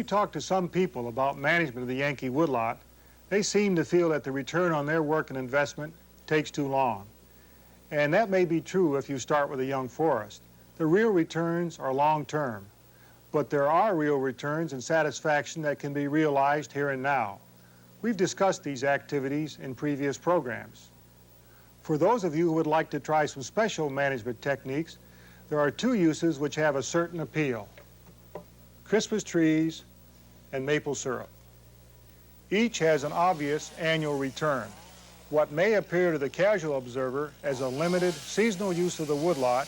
you talk to some people about management of the Yankee Woodlot, they seem to feel that the return on their work and investment takes too long. And that may be true if you start with a young forest. The real returns are long-term, but there are real returns and satisfaction that can be realized here and now. We've discussed these activities in previous programs. For those of you who would like to try some special management techniques, there are two uses which have a certain appeal: Christmas trees and maple syrup. Each has an obvious annual return. What may appear to the casual observer as a limited seasonal use of the woodlot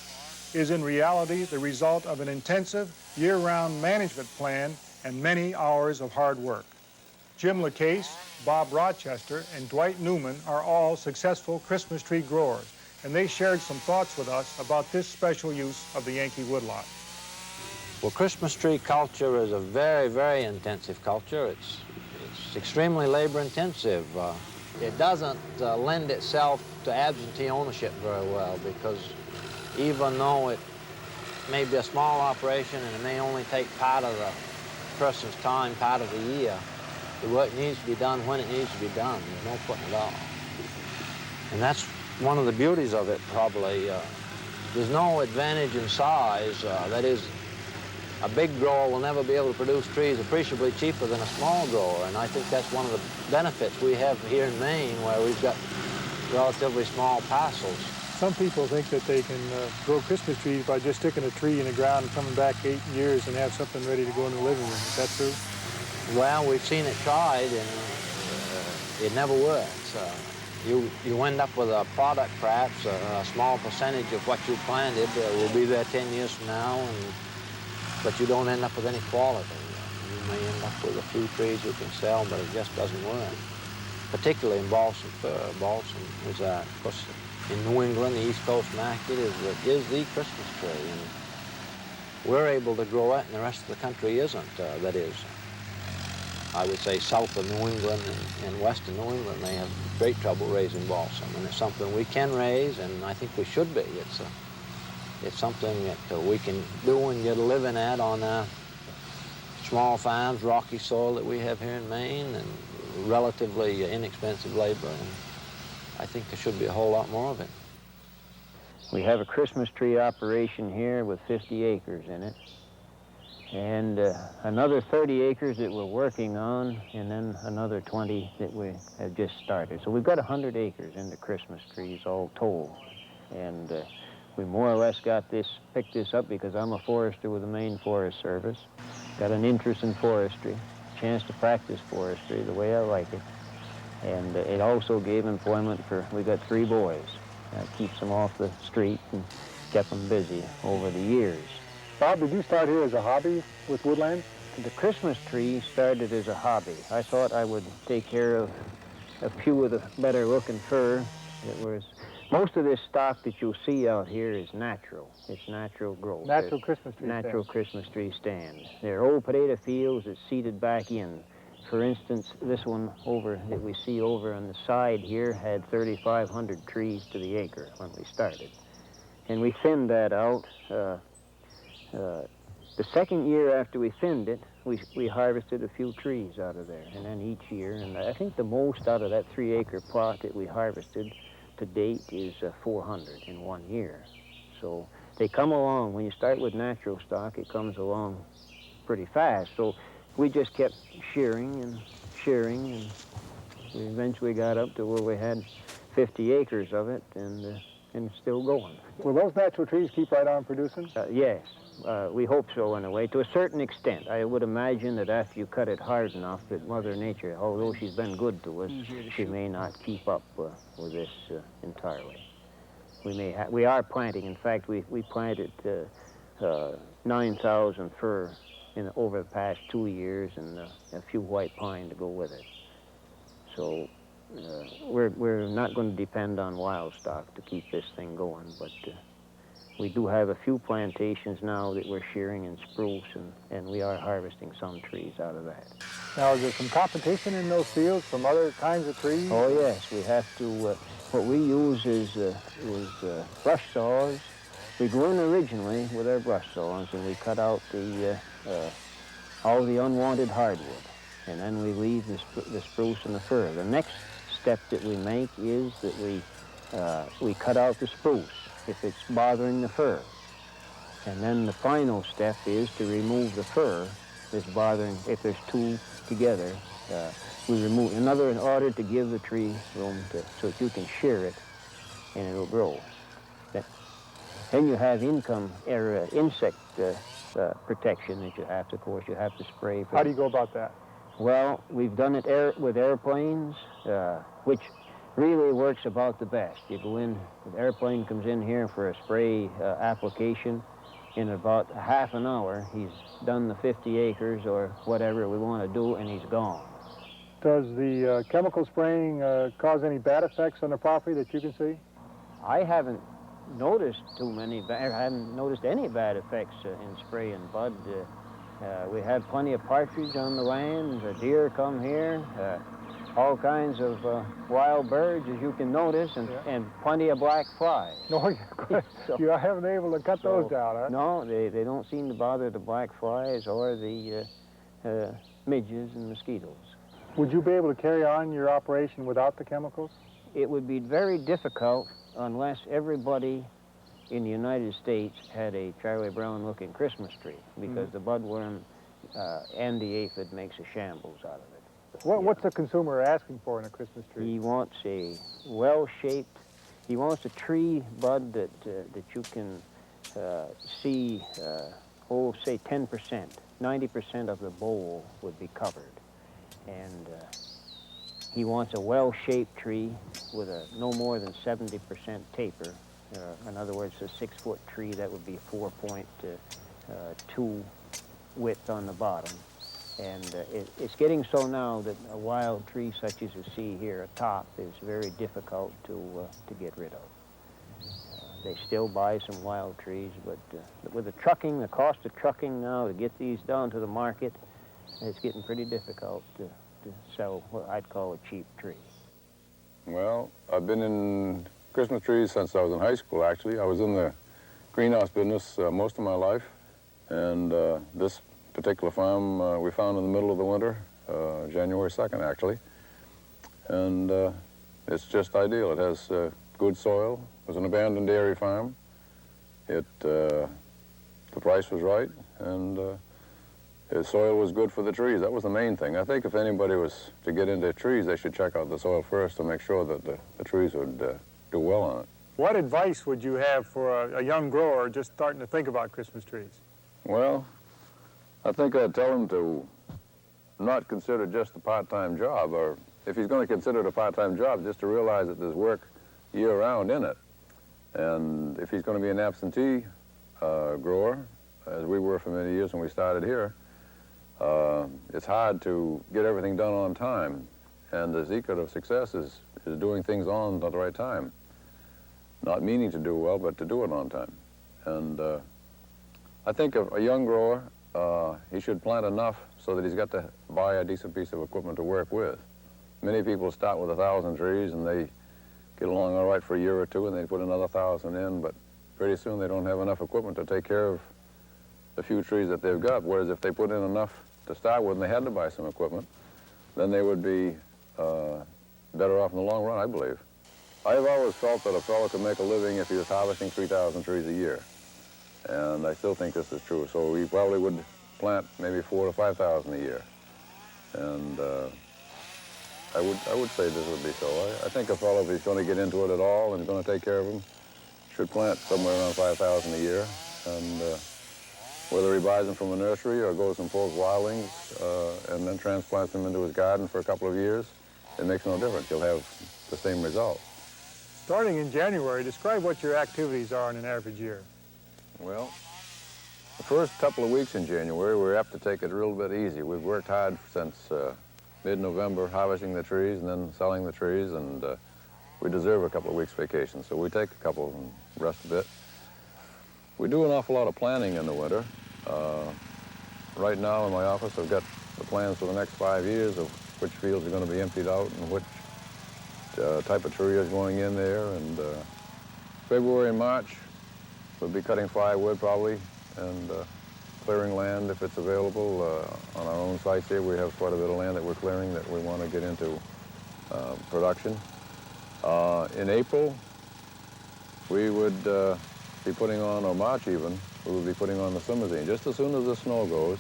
is in reality the result of an intensive year-round management plan and many hours of hard work. Jim LaCase, Bob Rochester, and Dwight Newman are all successful Christmas tree growers, and they shared some thoughts with us about this special use of the Yankee Woodlot. Well, Christmas tree culture is a very, very intensive culture. It's extremely labor-intensive. It doesn't lend itself to absentee ownership very well, because even though it may be a small operation and it may only take part of the person's time, part of the year, the work needs to be done when it needs to be done. There's no putting it off. And that's one of the beauties of it, probably. There's no advantage in size. That is, a big grower will never be able to produce trees appreciably cheaper than a small grower, and I think that's one of the benefits we have here in Maine, where we've got relatively small parcels. Some people think that they can grow Christmas trees by just sticking a tree in the ground and coming back 8 years and have something ready to go in the living room. Is that true? Well, we've seen it tried, and it never works. You end up with a product, perhaps, a small percentage of what you planted will be there 10 years from now, but you don't end up with any quality. You may end up with a few trees you can sell, but it just doesn't work. Particularly in balsam fir. Balsam is, of course, in New England, the East Coast market is the Christmas tree, and we're able to grow it, and the rest of the country isn't. That is, I would say south of New England and western New England, they have great trouble raising balsam, and it's something we can raise, and I think we should be. It's something that we can do and get a living at on small farms, rocky soil that we have here in Maine, and relatively inexpensive labor, and I think there should be a whole lot more of it. We have a Christmas tree operation here with 50 acres in it, and another 30 acres that we're working on, and then another 20 that we have just started. So we've got 100 acres into Christmas trees all told, and we more or less picked this up because I'm a forester with the Maine Forest Service. Got an interest in forestry, chance to practice forestry the way I like it. And it also gave employment we got 3 boys. Keeps them off the street and kept them busy over the years. Bob, did you start here as a hobby with woodland? The Christmas tree started as a hobby. I thought I would take care of a few of the better looking fir. Most of this stock that you'll see out here is natural. It's natural growth. Natural Christmas tree Natural stands. Christmas tree stands. They're old potato fields that's seeded back in. For instance, this one that we see over on the side here had 3,500 trees to the acre when we started. And we thinned that out. The second year after we thinned it, we harvested a few trees out of there. And then each year, and I think the most out of that 3-acre plot that we harvested to date is 400 in 1 year. So they come along. When you start with natural stock, it comes along pretty fast. So we just kept shearing, and we eventually got up to where we had 50 acres of it, and still going. Will those natural trees keep right on producing? Yes, we hope so in a way, to a certain extent. I would imagine that after you cut it hard enough, that Mother Nature, although she's been good to us, she may not keep up with this entirely. We are planting. In fact, we planted 9,000 fir over the past 2 years, and a few white pine to go with it. So we're not going to depend on wild stock to keep this thing going, but we do have a few plantations now that we're shearing in spruce, and we are harvesting some trees out of that. Now, is there some competition in those fields from other kinds of trees? Oh yes, we have to. What we use is brush saws. We go in originally with our brush saws, and we cut out the all the unwanted hardwood. And then we leave the spruce and the fir. The next step that we make is that we cut out the spruce if it's bothering the fir. And then the final step is to remove the fir that's bothering, if there's two together, we remove, in order to give the tree room so that you can shear it and it'll grow. Then you have insect protection that you have to, of course, you have to spray. How do you go about that? Well, we've done it with airplanes, which really works about the best. You go in, the airplane comes in here for a spray application. In about half an hour, he's done the 50 acres or whatever we want to do, and he's gone. Does the chemical spraying cause any bad effects on the property that you can see? I haven't noticed I haven't noticed any bad effects in spraying bud. We have plenty of partridge on the land, deer come here, all kinds of wild birds, as you can notice, and plenty of black flies. No, you haven't been able to cut those down, huh? No, they don't seem to bother the black flies or the midges and mosquitoes. Would you be able to carry on your operation without the chemicals? It would be very difficult unless everybody in the United States had a Charlie Brown-looking Christmas tree, because the budworm and the aphid makes a shambles out of it. What's the consumer asking for in a Christmas tree? He wants a well-shaped, he wants a tree bud that you can see, say 10%, 90% of the bole would be covered. And he wants a well-shaped tree with a no more than 70% taper. In other words, a 6-foot tree, that would be 4.2 width on the bottom. And it's getting so now that a wild tree such as you see here, a top, is very difficult to get rid of. They still buy some wild trees, but with the trucking, the cost of trucking now to get these down to the market, it's getting pretty difficult to sell what I'd call a cheap tree. Well, I've been in Christmas trees since I was in high school, actually. I was in the greenhouse business most of my life, and this particular farm we found in the middle of the winter, January 2nd, actually. And it's just ideal. It has good soil. It was an abandoned dairy farm. The price was right, and the soil was good for the trees. That was the main thing. I think if anybody was to get into trees, they should check out the soil first to make sure that the trees would do well on it. What advice would you have for a young grower just starting to think about Christmas trees? Well, I think I'd tell him to not consider just a part-time job, or if he's going to consider it a part-time job, just to realize that there's work year-round in it. And if he's going to be an absentee grower, as we were for many years when we started here, it's hard to get everything done on time. And the secret of success is doing things on at the right time. Not meaning to do well, but to do it on time. And I think a young grower, he should plant enough so that he's got to buy a decent piece of equipment to work with. Many people start with 1,000 trees and they get along all right for a year or two and they put another 1,000 in, but pretty soon they don't have enough equipment to take care of the few trees that they've got. Whereas if they put in enough to start with and they had to buy some equipment, then they would be better off in the long run, I believe. I've always felt that a fellow could make a living if he was harvesting 3,000 trees a year. And I still think this is true. So he probably would plant maybe 4,000 to 5,000 a year. And I would say this would be so. I think a fellow, if he's going to get into it at all and is going to take care of them, should plant somewhere around 5,000 a year. And whether he buys them from a nursery or goes from folks' wildlings and then transplants them into his garden for a couple of years, it makes no difference. He'll have the same result. Starting in January, describe what your activities are in an average year. Well, the first couple of weeks in January, we're apt to take it a little bit easy. We've worked hard since mid-November harvesting the trees and then selling the trees, and we deserve a couple of weeks vacation, so we take a couple and rest a bit. We do an awful lot of planning in the winter. Right now in my office, I've got the plans for the next 5 years of which fields are going to be emptied out and which type of tree is going in there. And February and March, we'll be cutting firewood probably, and clearing land if it's available. On our own sites here, we have quite a bit of land that we're clearing that we want to get into production. In April, we would be putting on, or March even, we would be putting on the simazine. Just as soon as the snow goes,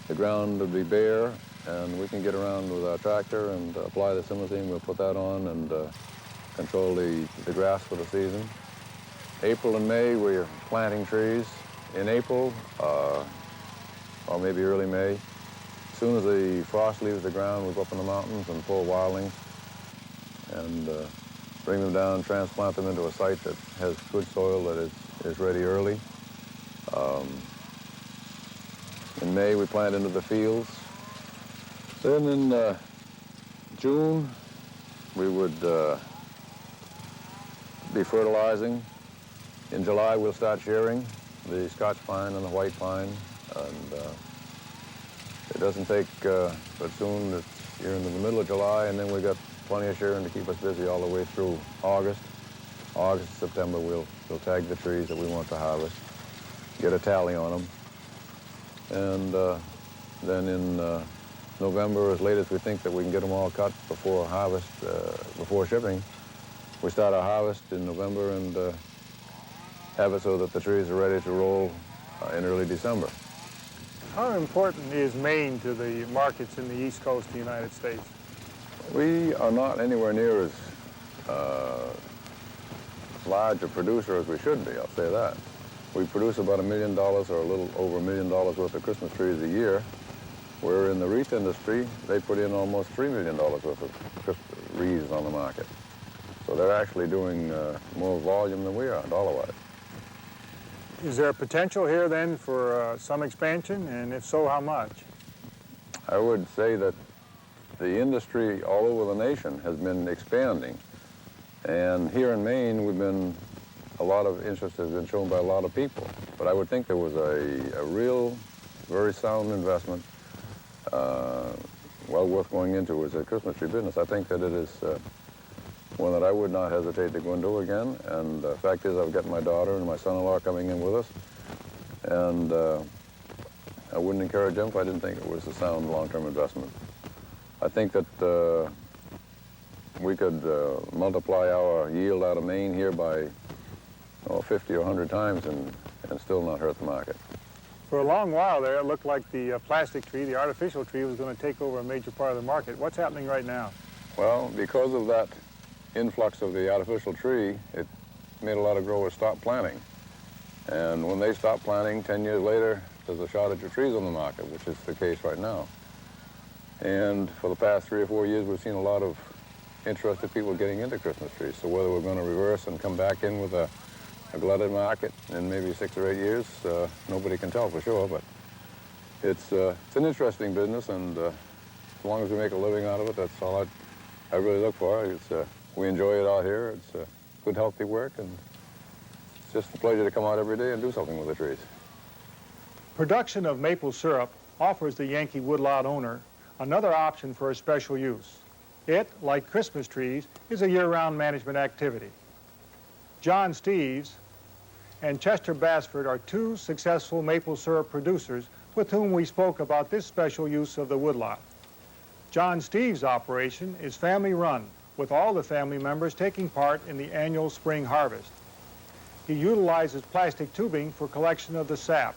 the ground would be bare, and we can get around with our tractor and apply the simazine. We'll put that on and control the grass for the season. April and May, we're planting trees. In April, or maybe early May, as soon as the frost leaves the ground, we'll go up in the mountains and pull wildlings and bring them down, transplant them into a site that has good soil that is ready early. In May, we plant into the fields. Then in June, we would be fertilizing. In July, we'll start shearing the Scotch pine and the white pine. And it doesn't take, but soon you're into the middle of July, and then we've got plenty of shearing to keep us busy all the way through August. August, September, we'll tag the trees that we want to harvest, get a tally on them. And then in November, as late as we think that we can get them all cut before harvest, before shipping, we start our harvest in November and have it so that the trees are ready to roll in early December. How important is Maine to the markets in the East Coast of the United States? We are not anywhere near as large a producer as we should be, I'll say that. We produce about $1 million or a little over $1 million worth of Christmas trees a year, where in the wreath industry, they put in almost $3 million worth of wreaths on the market. So they're actually doing more volume than we are, dollar-wise. Is there a potential here then for some expansion, and if so, how much? I would say that the industry all over the nation has been expanding. And here in Maine, a lot of interest has been shown by a lot of people. But I would think there was a real, very sound investment, well worth going into as a Christmas tree business. I think that it is one that I would not hesitate to go into again. And the fact is, I've got my daughter and my son-in-law coming in with us. And I wouldn't encourage them if I didn't think it was a sound long-term investment. I think that we could multiply our yield out of Maine here by 50 or 100 times and still not hurt the market. For a long while there, it looked like the plastic tree, the artificial tree, was going to take over a major part of the market. What's happening right now? Well, because of that influx of the artificial tree, it made a lot of growers stop planting. And when they stop planting, 10 years later, there's a shortage of trees on the market, which is the case right now. And for the past 3 or 4 years, we've seen a lot of interested people getting into Christmas trees. So whether we're going to reverse and come back in with a glutted market in maybe 6 or 8 years, nobody can tell for sure, but it's an interesting business, and as long as we make a living out of it, that's all I really look for. We enjoy it out here. It's good, healthy work, and it's just a pleasure to come out every day and do something with the trees. Production of maple syrup offers the Yankee Woodlot owner another option for a special use. It, like Christmas trees, is a year-round management activity. John Steves and Chester Basford are two successful maple syrup producers with whom we spoke about this special use of the woodlot. John Steves' operation is family-run, with all the family members taking part in the annual spring harvest. He utilizes plastic tubing for collection of the sap,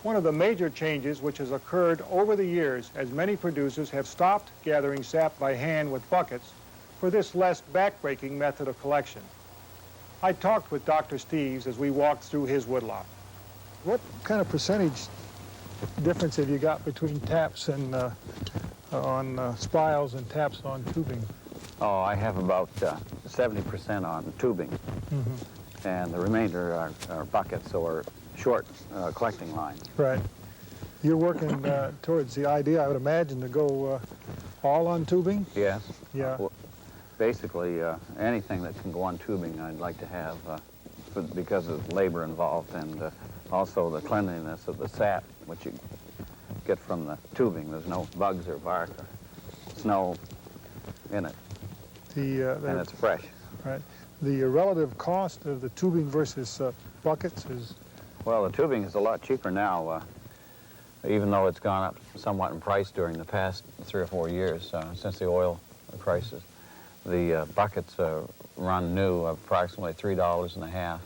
one of the major changes which has occurred over the years as many producers have stopped gathering sap by hand with buckets for this less backbreaking method of collection. I talked with Dr. Steves as we walked through his woodlot. What kind of percentage difference have you got between taps and on spiles and taps on tubing? Oh, I have about 70% on tubing, and the remainder are buckets or short collecting lines. Right. You're working towards the idea, I would imagine, to go all on tubing? Yes. Yeah. Well, basically, anything that can go on tubing I'd like to have because of labor involved, and also the cleanliness of the sap, which you get from the tubing. There's no bugs or bark or snow in it, and it's fresh. Right. The relative cost of the tubing versus buckets is... Well, the tubing is a lot cheaper now. even though it's gone up somewhat in price during the past 3 or 4 years since the oil crisis. The buckets run new approximately $3.50,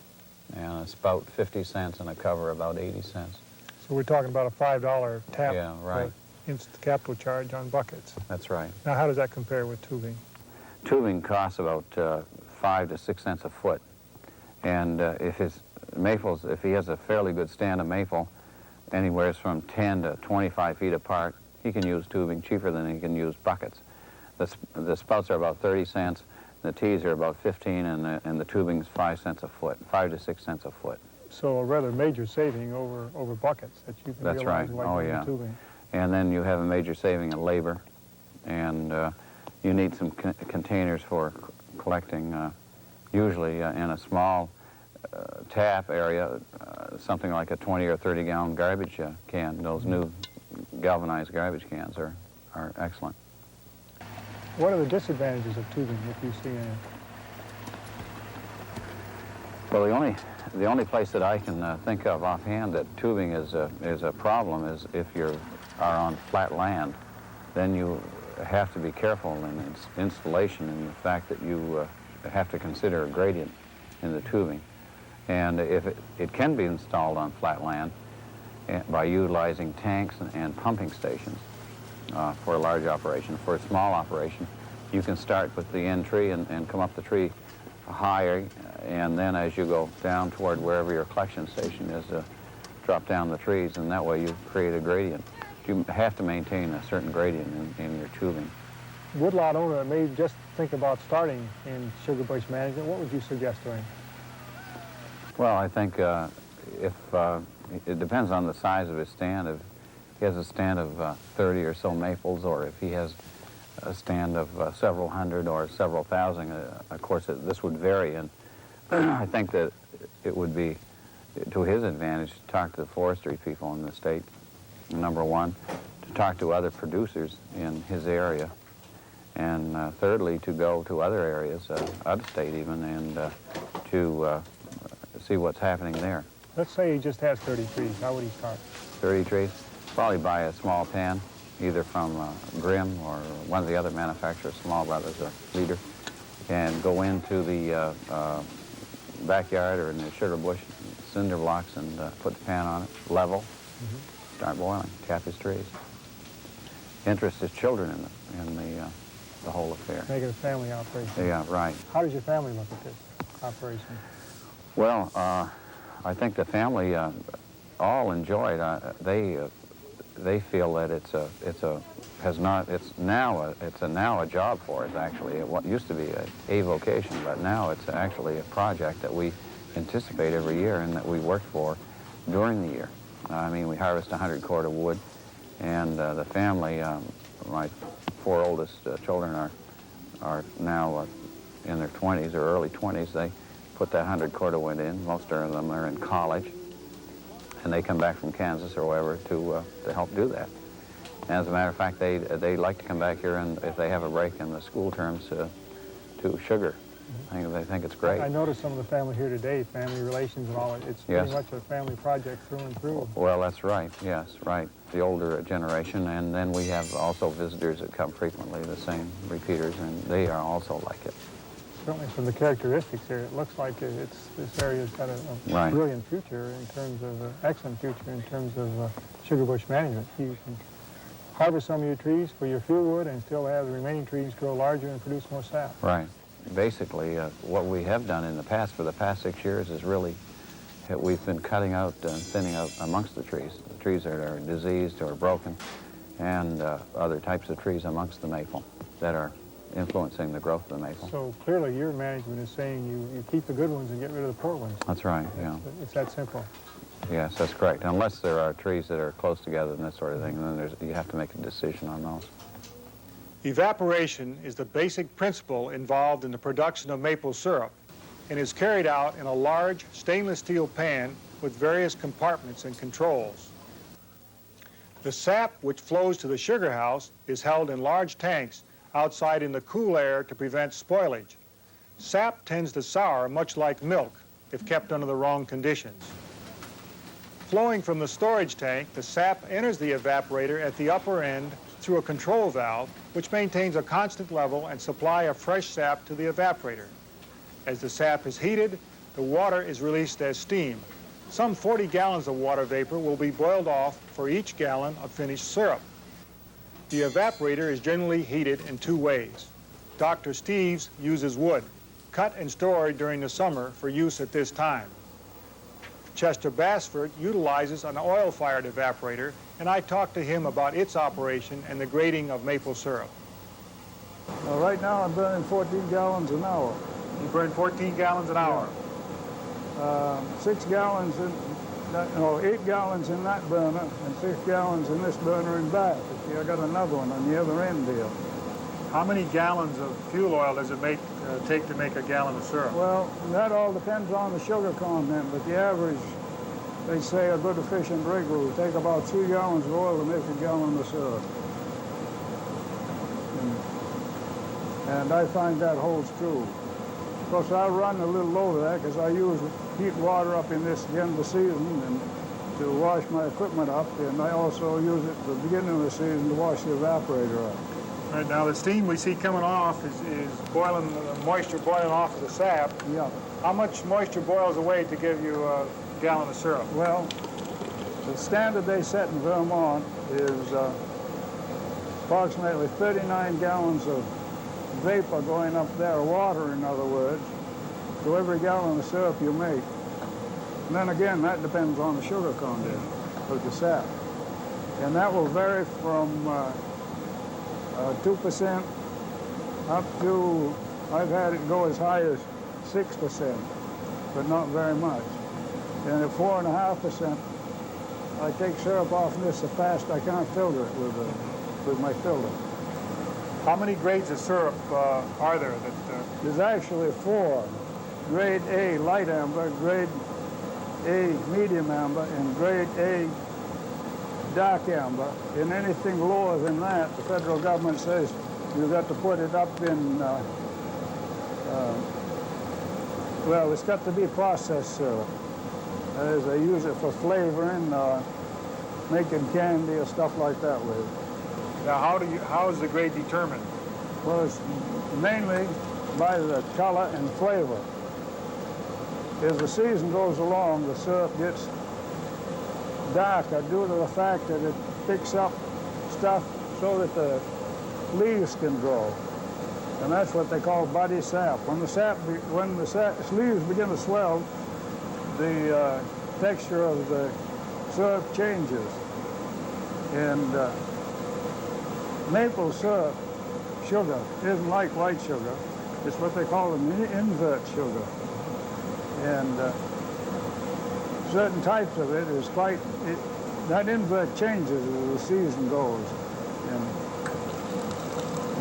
and it's about 50 cents, and a cover about 80 cents. So we're talking about a $5 tap Yeah, right. capital charge on buckets. That's right. Now, how does that compare with tubing? Tubing costs about 5 to 6 cents a foot, and if his maples, if he has a fairly good stand of maple, anywhere from 10 to 25 feet apart, he can use tubing cheaper than he can use buckets. The spouts are about 30 cents, the tees are about 15, and the tubing's 5 cents a foot, 5 to 6 cents a foot. So a rather major saving over buckets that you can That's realize right. while Oh, doing yeah. tubing. And then you have a major saving in labor, and you need some containers for collecting, usually in a small tap area, something like a 20 or 30 gallon garbage can. Those new galvanized garbage cans are excellent. What are the disadvantages of tubing, if you see any? Well, the only place that I can think of offhand that tubing is a problem is if you are on flat land. Then you have to be careful in its installation, and the fact that you have to consider a gradient in the tubing. And if it can be installed on flat land by utilizing tanks and pumping stations for a large operation. For a small operation, you can start with the end tree and come up the tree higher, and then as you go down toward wherever your collection station is, drop down the trees, and that way you create a gradient. You have to maintain a certain gradient in your tubing. Woodlot owner that may just think about starting in sugar bush management, what would you suggest to him? Well, I think if it depends on the size of his stand. If he has a stand of 30 or so maples, or if he has a stand of several hundred or several thousand, of course this would vary, and I think that it would be to his advantage to talk to the forestry people in the state, number one, to talk to other producers in his area, and thirdly, to go to other areas, out of state even, and to see what's happening there. Let's say he just has 30 trees. How would he start? 30 trees? Probably buy a small pan, either from Grimm or one of the other manufacturers, Small Brothers or Leader, and go into the backyard or in the sugar bush, cinder blocks, and put the pan on it, level, start boiling, cap his trees. Interest his children in the whole affair. Make it a family operation. Yeah, right. How does your family look at this operation? Well, I think the family all enjoy it. They feel that it's now a job for us. Actually, it used to be a vocation, but now it's actually a project that we anticipate every year and that we work for during the year. I mean, we harvest 100 cord of wood, and the family, my 4 oldest children are now in their 20s or early 20s. They put that 100 cord of wood in. Most of them are in college, and they come back from Kansas or wherever to help do that. And as a matter of fact, they like to come back here, and if they have a break in the school terms, to sugar. They think it's great. I noticed some of the family here today, family relations and all. It's pretty Yes. much a family project through and through. Well, that's right. Yes, right. The older generation, and then we have also visitors that come frequently, the same repeaters, and they are also like it. Certainly from the characteristics here, it looks like this area's got a Right. brilliant future in terms of, excellent future in terms of sugar bush management. You can harvest some of your trees for your fuel wood and still have the remaining trees grow larger and produce more sap. Right. Basically, what we have done in the past, for the past 6 years, is really we've been cutting out and thinning out amongst the trees that are diseased or broken, and other types of trees amongst the maple that are influencing the growth of the maple. So clearly your management is saying you keep the good ones and get rid of the poor ones. That's right, yeah. It's that simple. Yes, that's correct. Unless there are trees that are close together and that sort of thing, then you have to make a decision on those. Evaporation is the basic principle involved in the production of maple syrup and is carried out in a large stainless steel pan with various compartments and controls. The sap which flows to the sugar house is held in large tanks outside in the cool air to prevent spoilage. Sap tends to sour much like milk if kept under the wrong conditions. Flowing from the storage tank, the sap enters the evaporator at the upper end through a control valve, which maintains a constant level and supply of fresh sap to the evaporator. As the sap is heated, the water is released as steam. Some 40 gallons of water vapor will be boiled off for each gallon of finished syrup. The evaporator is generally heated in two ways. Dr. Steves uses wood, cut and stored during the summer for use at this time. Chester Bassford utilizes an oil-fired evaporator, and I talked to him about its operation and the grading of maple syrup. Right now I'm burning 14 gallons an hour. You burn 14 gallons an hour. 6 gallons in, 8 gallons in that burner and 6 gallons in this burner in back. See, I got another one on the other end here. How many gallons of fuel oil does it take to make a gallon of syrup? Well, that all depends on the sugar content, but the average, they say a good efficient rig will take about 3 gallons of oil to make a gallon of syrup. And I find that holds true. Of course, I run a little over that because I use heat water up in this end of the season and to wash my equipment up, and I also use it at the beginning of the season to wash the evaporator up. Right now, the steam we see coming off is boiling, the moisture boiling off of the sap. Yeah. How much moisture boils away to give you a gallon of syrup? Well, the standard they set in Vermont is approximately 39 gallons of vapor going up there, water in other words, to every gallon of syrup you make. And then again, that depends on the sugar content of the sap. And that will vary from 2% up to, I've had it go as high as 6%, but not very much. And at 4.5%, I take syrup off this so fast I can't filter it with my filter. How many grades of syrup are there? There's actually 4. Grade A light amber, grade A medium amber, and grade A dark amber. And anything lower than that, the federal government says you've got to put it up in, well, it's got to be processed syrup. That is, they use it for flavoring, making candy or stuff like that with it. Now, how is the grade determined? Well, it's mainly by the color and flavor. As the season goes along, the syrup gets darker due to the fact that it picks up stuff so that the leaves can grow. And that's what they call body sap. When the leaves begin to swell, the texture of the syrup changes. And maple syrup sugar isn't like white sugar. It's what they call an invert sugar. And certain types of it is that invert changes as the season goes. And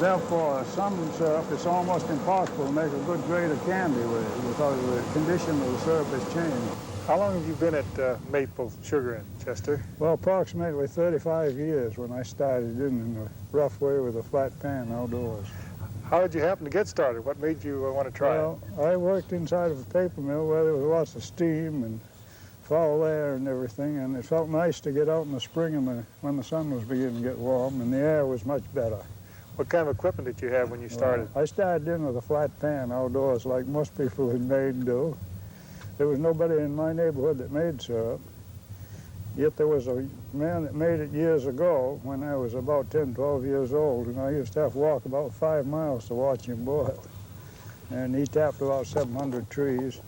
therefore, some syrup, it's almost impossible to make a good grade of candy with it because the condition of the syrup has changed. How long have you been at maple sugar in, Chester? Well, approximately 35 years when I started in a rough way with a flat pan outdoors. How did you happen to get started? What made you want to try Well, I worked inside of a paper mill where there was lots of steam and foul air and everything, and it felt nice to get out in the spring and when the sun was beginning to get warm and the air was much better. What kind of equipment did you have when you started? Well, I started in with a flat pan outdoors like most people had made and do. There was nobody in my neighborhood that made syrup. Yet there was a man that made it years ago when I was about 10, 12 years old, and I used to have to walk about 5 miles to watch him boil. And he tapped about 700 trees,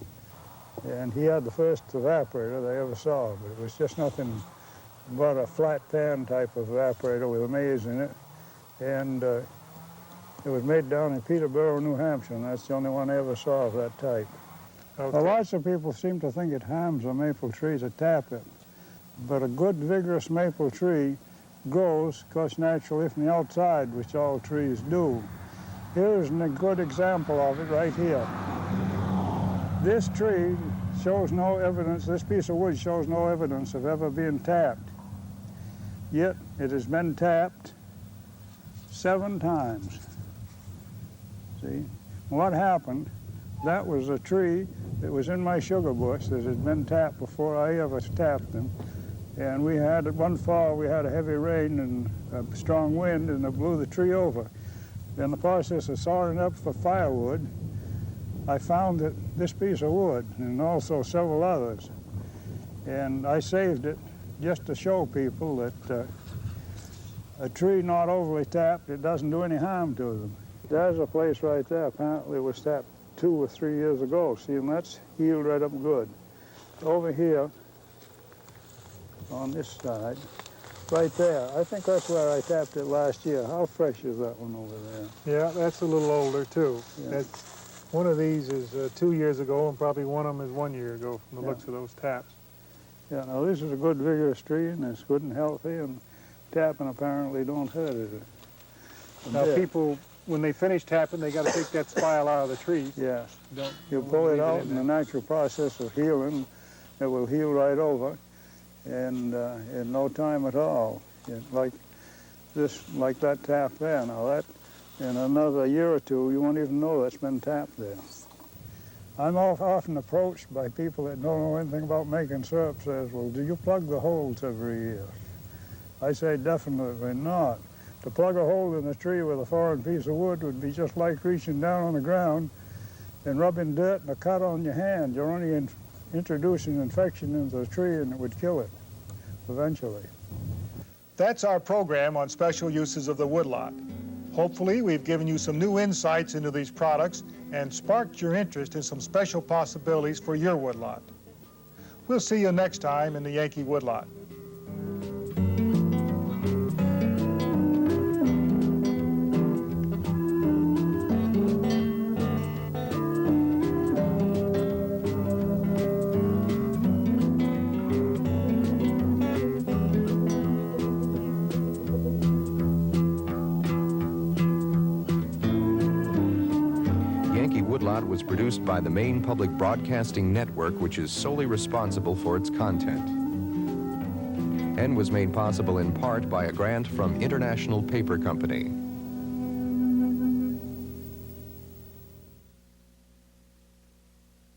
and he had the first evaporator they ever saw, but it was just nothing but a flat pan type of evaporator with a maze in it. And it was made down in Peterborough, New Hampshire, and that's the only one I ever saw of that type. Okay. Well, lots of people seem to think it harms a maple tree to tap it. But a good, vigorous maple tree grows, of course, naturally from the outside, which all trees do. Here's a good example of it right here. This tree shows no evidence, this piece of wood shows no evidence of ever being tapped. Yet it has been tapped 7 times. See? What happened, that was a tree that was in my sugar bush that had been tapped before I ever tapped them. And we had, one fall, we had a heavy rain and a strong wind, and it blew the tree over. In the process of sawing it up for firewood, I found that this piece of wood, and also several others. And I saved it just to show people that a tree not overly tapped, it doesn't do any harm to them. There's a place right there, apparently it was tapped 2 or 3 years ago. See, and that's healed right up good. Over here, on this side, right there, I think that's where I tapped it last year. How fresh is that one over there? Yeah, that's a little older too. Yeah. One of these is 2 years ago, and probably one of them is 1 year ago from the looks of those taps. Yeah, now this is a good vigorous tree, and it's good and healthy, and tapping apparently don't hurt it. Now people, when they finish tapping, they got to take that spile out of the tree. Yes. Don't You pull it leave out in in the there. natural process of healing, it will heal right over, and in no time at all. Like that tap there. Now that, in another year or two, you won't even know that's been tapped there. I'm often approached by people that don't know anything about making syrup, says, well, do you plug the holes every year? I say definitely not. To plug a hole in a tree with a foreign piece of wood would be just like reaching down on the ground and rubbing dirt and a cut on your hand. You're only introducing infection into the tree, and it would kill it eventually. That's our program on special uses of the woodlot. Hopefully, we've given you some new insights into these products and sparked your interest in some special possibilities for your woodlot. We'll see you next time in the Yankee Woodlot. Yankee Woodlot was produced by the Maine Public Broadcasting Network, which is solely responsible for its content, and was made possible in part by a grant from International Paper Company.